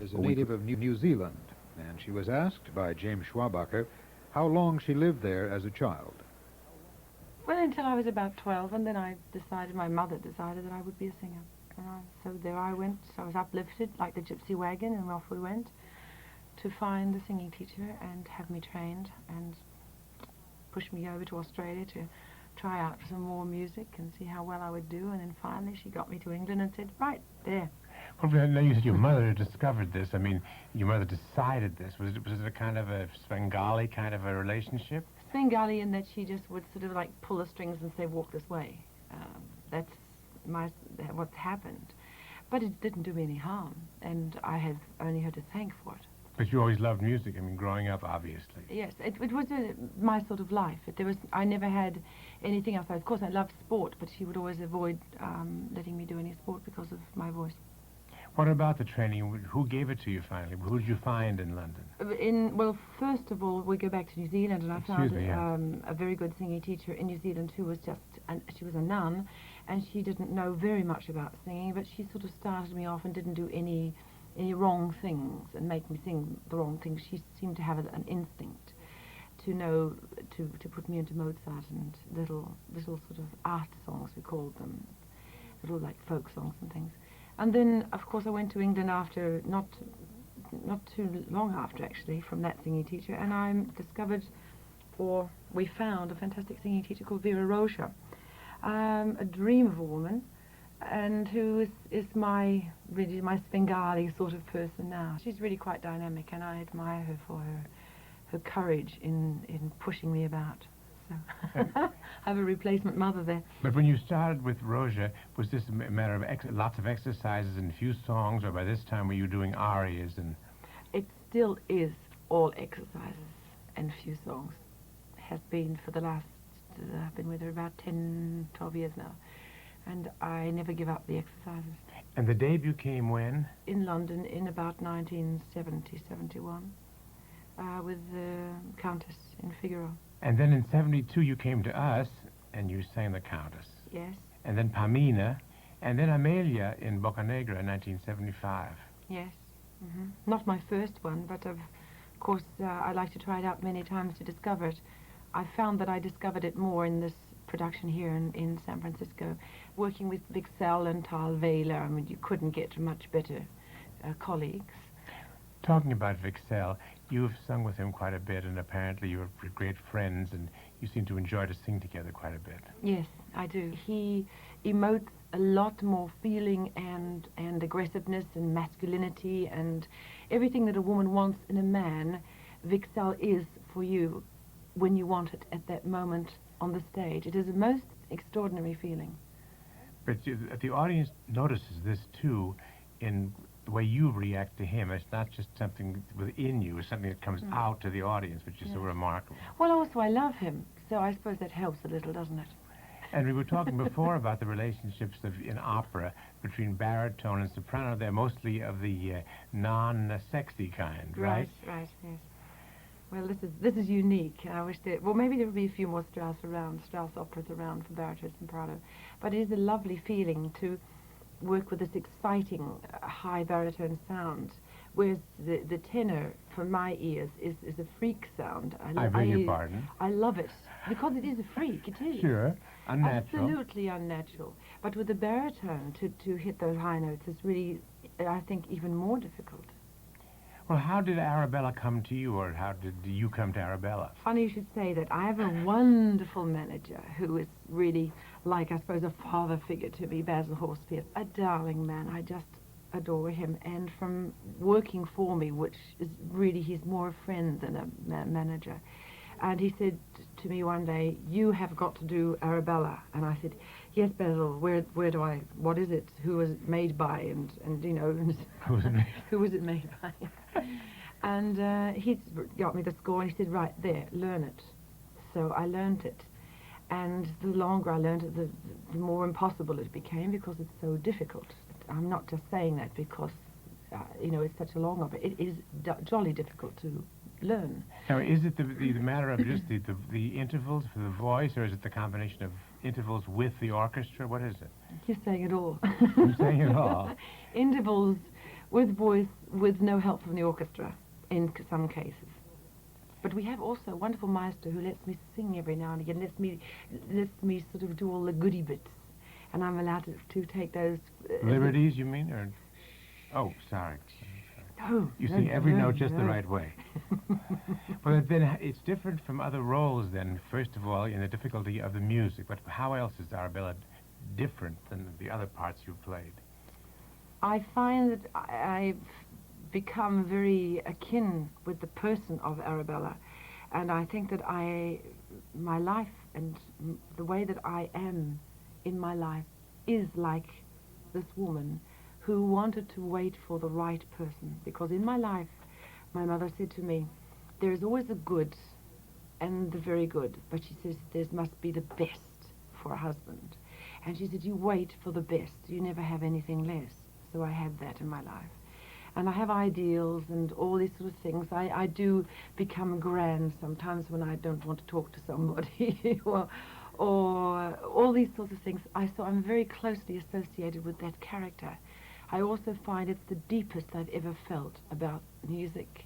is a native of New Zealand, and she was asked by James Schwabacher how long she lived there as a child. Well, until I was about 12, and then my mother decided that I would be a singer. So there I went. I was uplifted like the gypsy wagon, and off we went to find a singing teacher and have me trained and push me over to Australia to try out some more music and see how well I would do. And then finally she got me to England and said, right, there. Well, now you said your mother discovered this. I mean, your mother decided this. Was it a kind of a Svengali kind of a relationship? Svengali in that she just would sort of like pull the strings and say, walk this way. That's what happened. But it didn't do me any harm, and I have only her to thank for it. But you always loved music, I mean, growing up, obviously. Yes, it was my sort of life. I never had anything else. Of course, I loved sport, but she would always avoid letting me do any sport because of my voice. What about the training? Who gave it to you finally? Who did you find in London? Well, first of all, we go back to New Zealand, and I found a very good singing teacher in New Zealand who was she was a nun, and she didn't know very much about singing, but she sort of started me off and didn't do any wrong things and make me sing the wrong things. She seemed to have an instinct to know to put me into Mozart and little sort of art songs, we called them, little like folk songs and things. And then, of course, I went to England after, not too long after, actually, from that singing teacher, and I discovered, or we found, a fantastic singing teacher called Vera Rocha, a dream of a woman, and who is my Svengali sort of person now. She's really quite dynamic, and I admire her for her courage in pushing me about. So I have a replacement mother there. But when you started with Roja, was this a matter of lots of exercises and few songs, or by this time were you doing arias? And it still is all exercises and few songs. Has been for the last, I've been with her about 10, 12 years now. And I never give up the exercises. And the debut came when? In London in about 1970, 71, with the Countess in Figaro. And then in 72 you came to us, and you sang the Countess. Yes. And then Pamina, and then Amelia in Boccanegra in 1975. Yes. Mm-hmm. Not my first one, but of course I like to try it out many times to discover it. I found that I discovered it more in this production here in San Francisco, working with Vixell and Tal Vela. I mean, you couldn't get much better colleagues. Talking about Vixell, you've sung with him quite a bit, and apparently you're great friends, and you seem to enjoy to sing together quite a bit. Yes, I do. He emotes a lot more feeling and aggressiveness and masculinity and everything that a woman wants in a man. Vixell is for you when you want it at that moment on the stage. It is a most extraordinary feeling. But the audience notices this too in the way you react to him. It's not just something within you, it's something that comes out to the audience, which is so remarkable. Well, also I love him, so I suppose that helps a little, doesn't it? And we were talking before about the relationships in opera between baritone and soprano. They're mostly of the non-sexy kind, right? Right, yes. Well, this is unique. I wish well, maybe there would be a few more Strauss operas around for baritone and soprano. But it is a lovely feeling to work with this exciting high baritone sound, whereas the tenor, for my ears, is a freak sound. I beg your pardon? I love it, because it is a freak, it is. Sure, unnatural. Absolutely unnatural. But with the baritone, to hit those high notes is really, I think, even more difficult. Well, how did Arabella come to you, or how did you come to Arabella? Funny you should say that. I have a wonderful manager who is really, like, I suppose, a father figure to me, Basil Horsfield. A darling man. I just adore him. And from working for me, which is really, he's more a friend than a manager. And he said to me one day, you have got to do Arabella. And I said, yes, Basil, where do I, what is it? Who was it made by? And you know, who was it made by? And he got me the score, and he said, right, there, learn it. So I learned it. And the longer I learned it, the more impossible it became, because it's so difficult. I'm not just saying that because, you know, it's such a long opera. It is jolly difficult to learn. Now, is it the matter of just the intervals for the voice, or is it the combination of intervals with the orchestra? What is it? You're saying it all. I'm saying it all. Intervals with voice, with no help from the orchestra in some cases. But we have also a wonderful maestro who lets me sing every now and again, lets me sort of do all the goody bits, and I'm allowed to take those... Liberties, you mean? Or oh, sorry. No, You no, sing every no, note just the no. right way. Well, then it's different from other roles then, first of all, in the difficulty of the music. But how else is Arabella different than the other parts you've played? I find that I've become very akin with the person of Arabella, and I think that my life and the way that I am in my life is like this woman who wanted to wait for the right person. Because in my life, my mother said to me, there is always the good and the very good, but she says there must be the best for a husband. And she said, you wait for the best, you never have anything less. So I had that in my life. And I have ideals and all these sort of things. I do become grand sometimes when I don't want to talk to somebody or all these sorts of things. So I'm very closely associated with that character. I also find it's the deepest I've ever felt about music,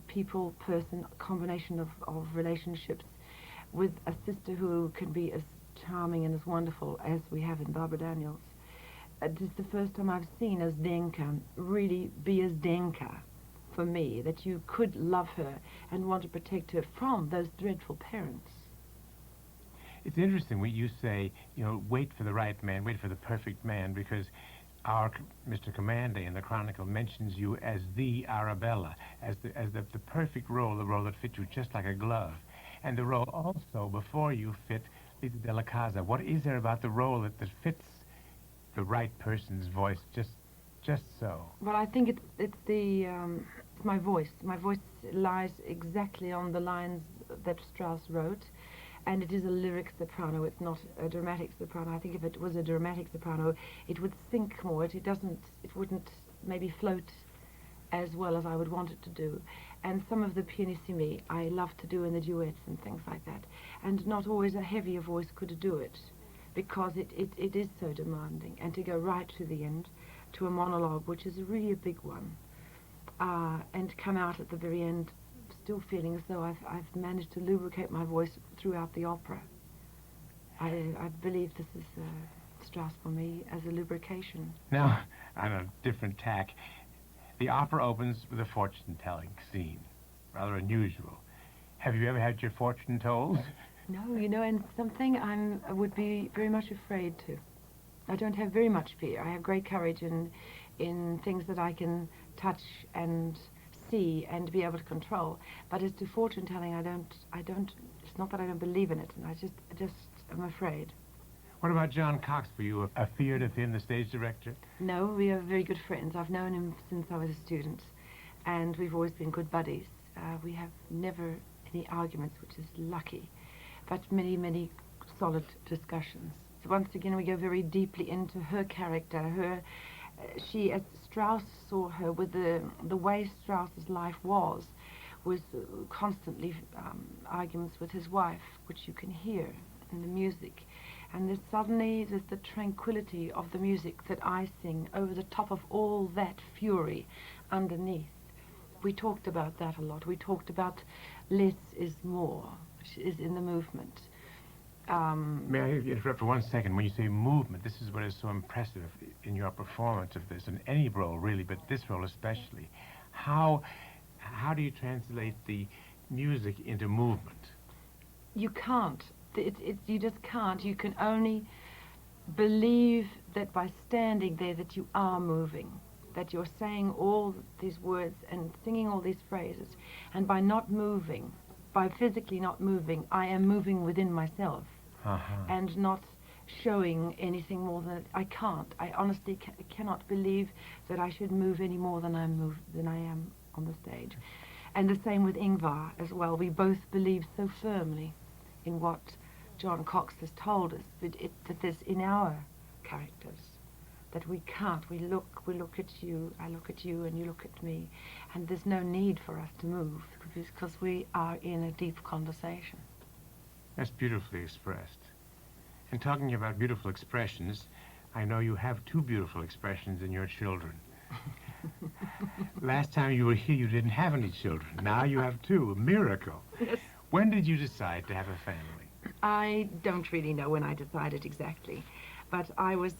people, person, combination of relationships with a sister who can be as charming and as wonderful as we have in Barbara Daniels. It is the first time I've seen as Denka really be as Denka for me, that you could love her and want to protect her from those dreadful parents. It's interesting when you say, wait for the right man, wait for the perfect man, because our Mr. Commande in the Chronicle mentions you as the Arabella, as the perfect role, the role that fits you just like a glove. And the role also, before you, fit Lita della Casa. What is there about the role that fits the right person's voice just so? Well, I think it's my voice. My voice lies exactly on the lines that Strauss wrote, and it is a lyric soprano. It's not a dramatic soprano. I think if it was a dramatic soprano, it would sink more. It wouldn't maybe float as well as I would want it to do. And some of the pianissimi I love to do in the duets and things like that. And not always a heavier voice could do it, because it is so demanding. And to go right to the end, to a monologue, which is really a big one, and come out at the very end still feeling as though I've managed to lubricate my voice throughout the opera. I believe this is Strauss for me as a lubrication. Now, on a different tack, the opera opens with a fortune-telling scene, rather unusual. Have you ever had your fortune told? No, and something I would be very much afraid to. I don't have very much fear. I have great courage in things that I can touch and see and be able to control. But as to fortune telling, I don't. It's not that I don't believe in it, and I just am afraid. What about John Cox? Were you afeared of him, the stage director? No, we are very good friends. I've known him since I was a student, and we've always been good buddies. We have never any arguments, which is lucky, but many, many solid discussions. So once again, we go very deeply into her character. She, as Strauss saw her, with the way Strauss's life was constantly arguments with his wife, which you can hear in the music. And there's the tranquility of the music that I sing over the top of all that fury underneath. We talked about that a lot. We talked about less is more, which is in the movement. May I interrupt for 1 second? When you say movement, this is what is so impressive in your performance of this, in any role really, but this role especially. How do you translate the music into movement? You can't. You just can't. You can only believe that by standing there that you are moving, that you're saying all these words and singing all these phrases, and by not moving, by physically not moving, I am moving within myself. And not showing anything more than I can't. I honestly cannot believe that I should move any more than I am on the stage. And the same with Ingvar as well. We both believe so firmly in what John Cox has told us, that there's in our characters that we can't. We look at you, I look at you, and you look at me, and there's no need for us to move because we are in a deep conversation. That's beautifully expressed. And talking about beautiful expressions, I know you have two beautiful expressions in your children. Last time you were here, you didn't have any children. Now you have two. A miracle. Yes. When did you decide to have a family? I don't really know when I decided exactly, but I was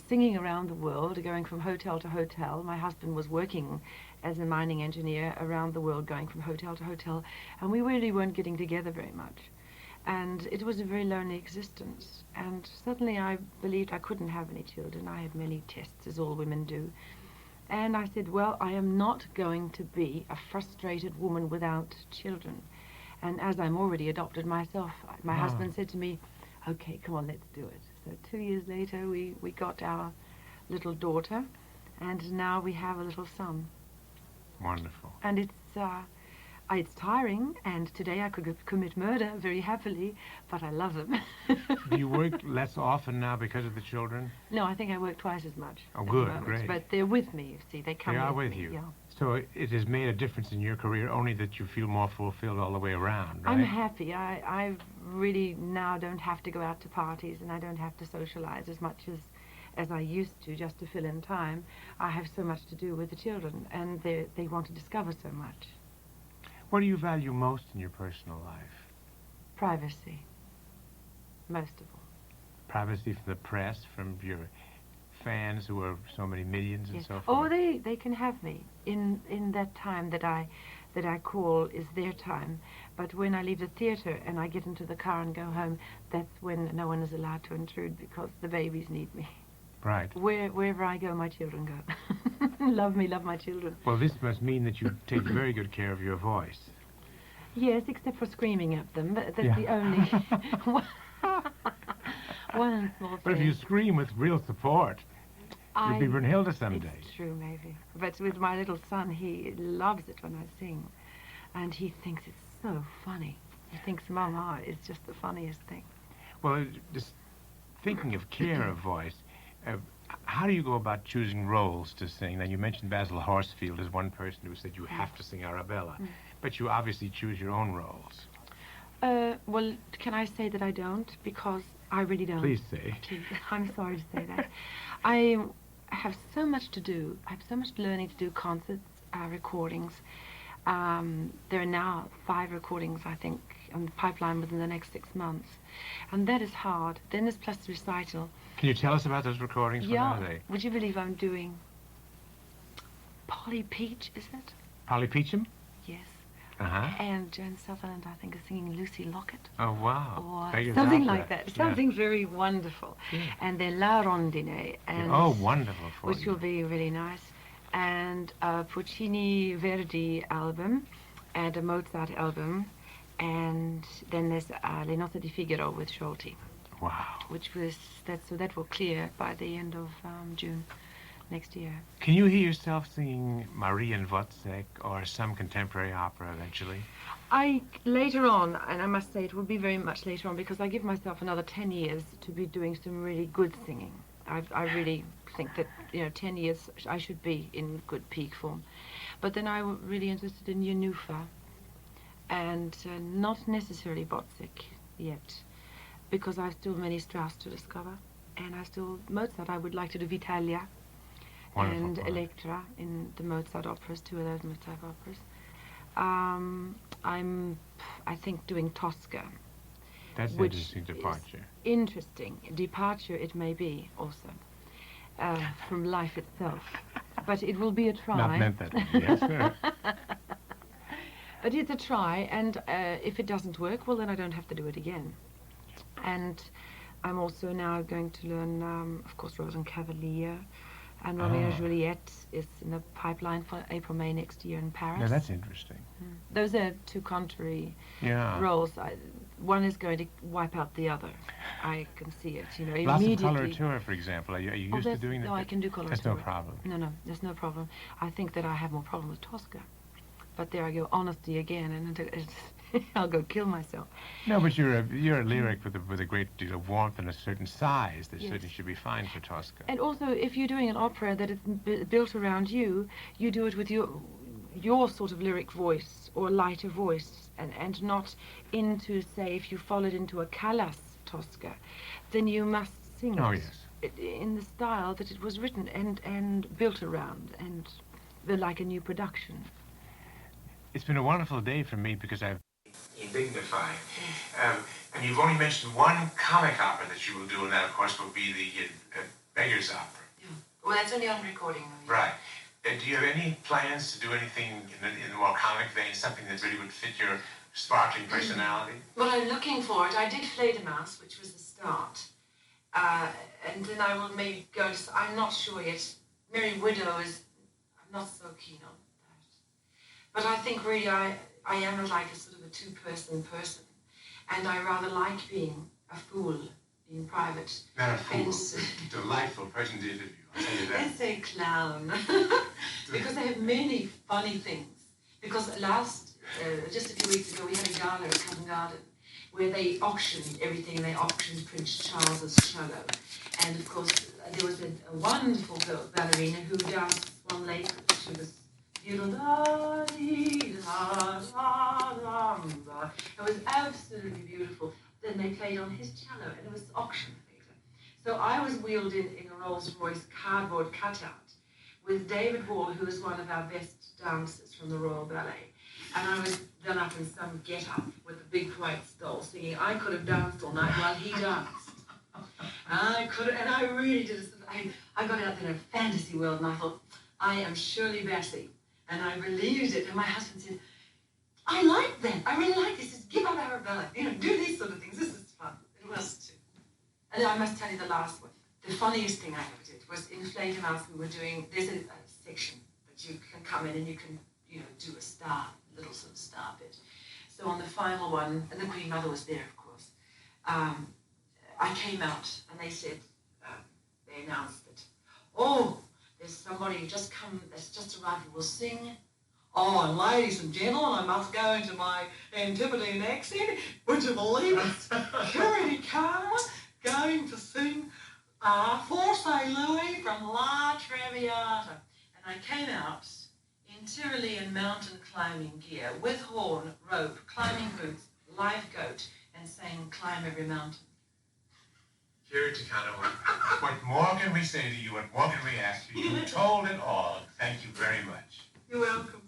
singing around the world, going from hotel to hotel. My husband was working as a mining engineer around the world, going from hotel to hotel, and we really weren't getting together very much. And it was a very lonely existence. And suddenly I believed I couldn't have any children. I had many tests, as all women do. And I said, well, I am not going to be a frustrated woman without children. And as I'm already adopted myself, my husband said to me, okay, come on, let's do it. So 2 years later, we got our little daughter, and now we have a little son. Wonderful. And it's tiring, and today I could commit murder very happily, but I love them. Do you work less often now because of the children? No, I think I work twice as much. Oh, at the good, moment. great. But they're with me, you see. They come They are with with me, you. Yeah. So it has made a difference in your career, only that you feel more fulfilled all the way around, right? I'm happy. I really now don't have to go out to parties, and I don't have to socialize as much as I used to just to fill in time. I have so much to do with the children, and they want to discover so much. What do you value most in your personal life? Privacy, most of all. Privacy from the press, from your fans who are so many millions and Yes. so Oh, forth? they can have me in that time that I call is their time. But when I leave the theater and I get into the car and go home, that's when no one is allowed to intrude because the babies need me. Right. Wherever I go, my children go. Love me, love my children. Well, this must mean that you take very good care of your voice. Yes, except for screaming at them. That's Yeah. the only one small thing. But if you scream with real support, you'll be Brunhilde someday. It's true, maybe. But with my little son, he loves it when I sing. And he thinks it's so funny. He thinks Mama is just the funniest thing. Well, just thinking of care of voice, how do you go about choosing roles to sing? Now, you mentioned Basil Horsfield as one person who said you have to sing Arabella, but you obviously choose your own roles. Well, can I say that I don't? Because I really don't. Please say. I'm sorry to say that. I have so much to do. I have so much learning to do, concerts, recordings. There are now 5 recordings, I think, on the pipeline within the next 6 months. And that is hard. Then there's plus recital. Can you tell us about those recordings? What Yeah. are they? Would you believe I'm doing Polly Peach, is it? Polly Peachum? Yes. Uh-huh. And Joan Sutherland, I think, is singing Lucy Locket. Oh, wow. Or Vegas something opera. like that. Yeah. Something very wonderful. Yeah. And then La Rondine. And Oh, wonderful for which you. will be really nice. And a Puccini Verdi album and a Mozart album. And then there's Le Nozze di Figaro with Scholti, Wow. that will clear by the end of June next year. Can you hear yourself singing Marie and Wozzeck or some contemporary opera eventually? Later on, and I must say it will be very much later on, because I give myself another 10 years to be doing some really good singing. I really think that 10 years I should be in good peak form. But then I'm really interested in Yenufa, and not necessarily Wozzeck yet, because I've still many Strauss to discover, and Mozart. I would like to do Vitalia Wonderful and part. Electra in the Mozart operas, 2 of those Mozart operas. I think, doing Tosca. That's an which interesting is departure. Interesting departure it may be also from life itself, but it will be a try. Not meant that way, yes, sir. But it's a try, and if it doesn't work, well, then I don't have to do it again. And I'm also now going to learn, of course, Rosenkavalier, and Romeo and Juliet is in the pipeline for April, May next year in Paris. Now, that's interesting. Those are 2 contrary Yeah. roles. One is going to wipe out the other. I can see it, Lots of immediately. coloratura, for example. Are you used to doing that? No, I can do coloratura. That's no problem. No, there's no problem. I think that I have more problem with Tosca. But there I go, honesty again, and I'll go kill myself. No, but you're a lyric with a great deal of warmth and a certain size that Yes. certainly should be fine for Tosca. And also, if you're doing an opera that is built around you, you do it with your sort of lyric voice or lighter voice, and not into, say, if you followed into a Callas Tosca, then you must sing Oh, it yes. in the style that it was written and built around. And like a new production. It's been a wonderful day for me because I've dignified. And you've only mentioned one comic opera that you will do, and that, of course, will be the Beggar's Opera. Yeah. Well, that's only on recording. Though, right. Do you have any plans to do anything in the more comic vein, something that really would fit your sparkling personality? Well, I'm looking for it. I did Fledermaus, which was the start. And then I will maybe go to... I'm not sure yet. Merry Widow is... I'm not so keen on that. But I think really I am like a sort of a two-person person. And I rather like being a fool, being private. Not a fool, delightful person to interview, I'll tell you that. Let's say clown. Because they have many funny things. Because just a few weeks ago, we had a gala at Covent Garden where they auctioned everything. They auctioned Prince Charles's cello. And of course, there was a wonderful ballerina who danced Swan Lake. She was beautiful. It was absolutely beautiful. Then they played on his cello, and it was auctioned later. So I was wheeled in a Rolls-Royce cardboard cutout with David Wall, who was one of our best dancers from the Royal Ballet. And I was done up in some get-up with a big white stole singing, I could have danced all night while he danced. And I really did. I got out there in a fantasy world, and I thought, I am Shirley Bassey. And I believed it. And my husband said, I like that. I really like this. Just give up Arabella. You know, do these sort of things. This is fun. It was too. And I must tell you the last one. The funniest thing I ever did was in Fledermaus we were doing, there's a section that you can come in and you can, do a little sort of star bit. So on the final one, and the Queen Mother was there, of course, I came out and they said, they announced that, oh, there's somebody who just come, that's just arrived who will sing. Oh, and ladies and gentlemen, I must go into my Antipodean accent. Would you believe it? Kiri going to sing For St. Louis from La Traviata. And I came out in Tyrolean mountain climbing gear, with horn, rope, climbing boots, live goat, and sang Climb Every Mountain. Kiri to Kanawa, what more can we say to you? What more can we ask you? You told it all. Thank you very much. You're welcome.